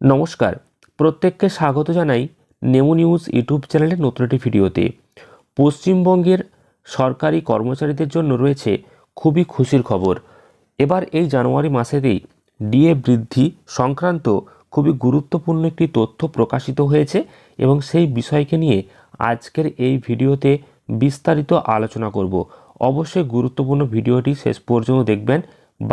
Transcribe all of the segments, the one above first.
নমস্কার, প্রত্যেককে স্বাগত জানাই নেমো নিউজ ইউটিউব চ্যানেলের নতুন একটি ভিডিওতে। পশ্চিমবঙ্গের সরকারি কর্মচারীদের জন্য রয়েছে খুবই খুশির খবর। এবার এই জানুয়ারি মাসেতেই ডিএ বৃদ্ধি সংক্রান্ত খুবই গুরুত্বপূর্ণ একটি তথ্য প্রকাশিত হয়েছে এবং সেই বিষয়কে নিয়ে আজকের এই ভিডিওতে বিস্তারিত আলোচনা করব। অবশ্যই গুরুত্বপূর্ণ ভিডিওটি শেষ পর্যন্ত দেখবেন।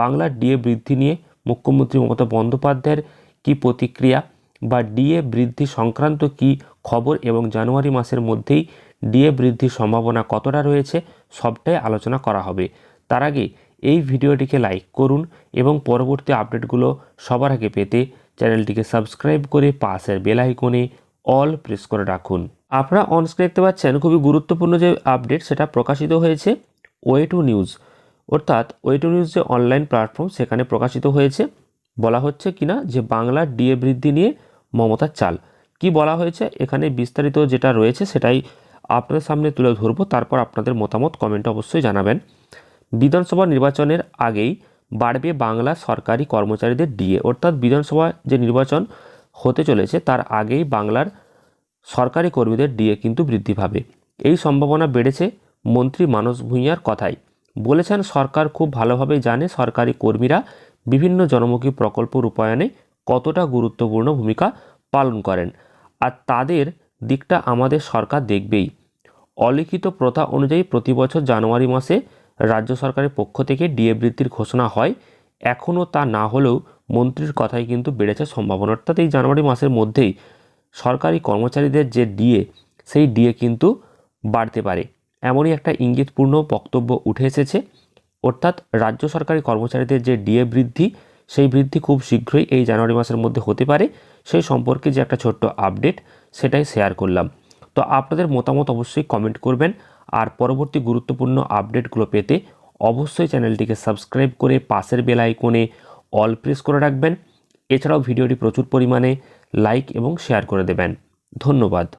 বাংলার ডিএ বৃদ্ধি নিয়ে মুখ্যমন্ত্রী মমতা বন্দ্যোপাধ্যায়ের কি প্রতিক্রিয়া বা ডিএ বৃদ্ধি সংক্রান্ত কি খবর এবং জানুয়ারি মাসের মধ্যেই ডিএ বৃদ্ধির সম্ভাবনা কতটা রয়েছে সবটাই আলোচনা করা হবে। তার আগে এই ভিডিওটিকে লাইক করুন এবং পরবর্তী আপডেটগুলো সবার আগে পেতে চ্যানেলটিকে সাবস্ক্রাইব করে পাশের বেল আইকনে অল প্রেস করে রাখুন। আপনারা অনস্ক্রিন দেখতে পাচ্ছেন খুবই গুরুত্বপূর্ণ যে আপডেট সেটা প্রকাশিত হয়েছে ওয়ে2 নিউজ, অর্থাৎ ওয়ে2 নিউজ যে অনলাইন প্ল্যাটফর্ম সেখানে প্রকাশিত হয়েছে। বলা হচ্ছে কিনা যে বাংলার ডিএ বৃদ্ধি নিয়ে মমতার চাল। কি বলা হয়েছে এখানে বিস্তারিত যেটা রয়েছে সেটাই আপনাদের সামনে তুলে ধরবো, তারপর আপনাদের মতামত কমেন্টে অবশ্যই জানাবেন। বিধানসভা নির্বাচনের আগেই বাড়বে বাংলা সরকারি কর্মচারীদের ডিএ, অর্থাৎ বিধানসভা যে নির্বাচন হতে চলেছে তার আগেই বাংলার সরকারি কর্মীদের ডিএ কিন্তু বৃদ্ধি পাবে। এই সম্ভাবনা বেড়েছে মন্ত্রী মানস ভূঁইয়ার কথায়। বলেছেন সরকার খুব ভালোভাবে জানে সরকারি কর্মীরা বিভিন্ন জনমুখী প্রকল্প রূপায়ণে কতটা গুরুত্বপূর্ণ ভূমিকা পালন করেন, আর তাদের দিকটা আমাদের সরকার দেখবেই। অলিখিত প্রথা অনুযায়ী প্রতি বছর জানুয়ারি মাসে রাজ্য সরকারের পক্ষ থেকে ডিএ বৃদ্ধির ঘোষণা হয়। এখনও তা না হলেও মন্ত্রীর কথাই কিন্তু বেড়েছে সম্ভাবনা, অর্থাৎ এই জানুয়ারি মাসের মধ্যেই সরকারি কর্মচারীদের যে ডিএ সেই ডিএ কিন্তু বাড়তে পারে, এমনই একটা ইঙ্গিতপূর্ণ বক্তব্য উঠে এসেছে। অর্থাৎ রাজ্য সরকারি কর্মচারীদের যে ডিএ বৃদ্ধি সেই বৃদ্ধি খুব শীঘ্রই এই জানুয়ারি মাসের মধ্যে হতে পারে। সেই সম্পর্কে যে একটা ছোট্ট আপডেট সেটাই শেয়ার করলাম। তো আপনাদের মতামত অবশ্যই কমেন্ট করবেন, আর পরবর্তী গুরুত্বপূর্ণ আপডেটগুলো পেতে অবশ্যই চ্যানেলটিকে সাবস্ক্রাইব করে পাশের বেল আইকনে অল প্রেস করে রাখবেন। এছাড়াও ভিডিওটি প্রচুর পরিমাণে লাইক এবং শেয়ার করে দেবেন। ধন্যবাদ।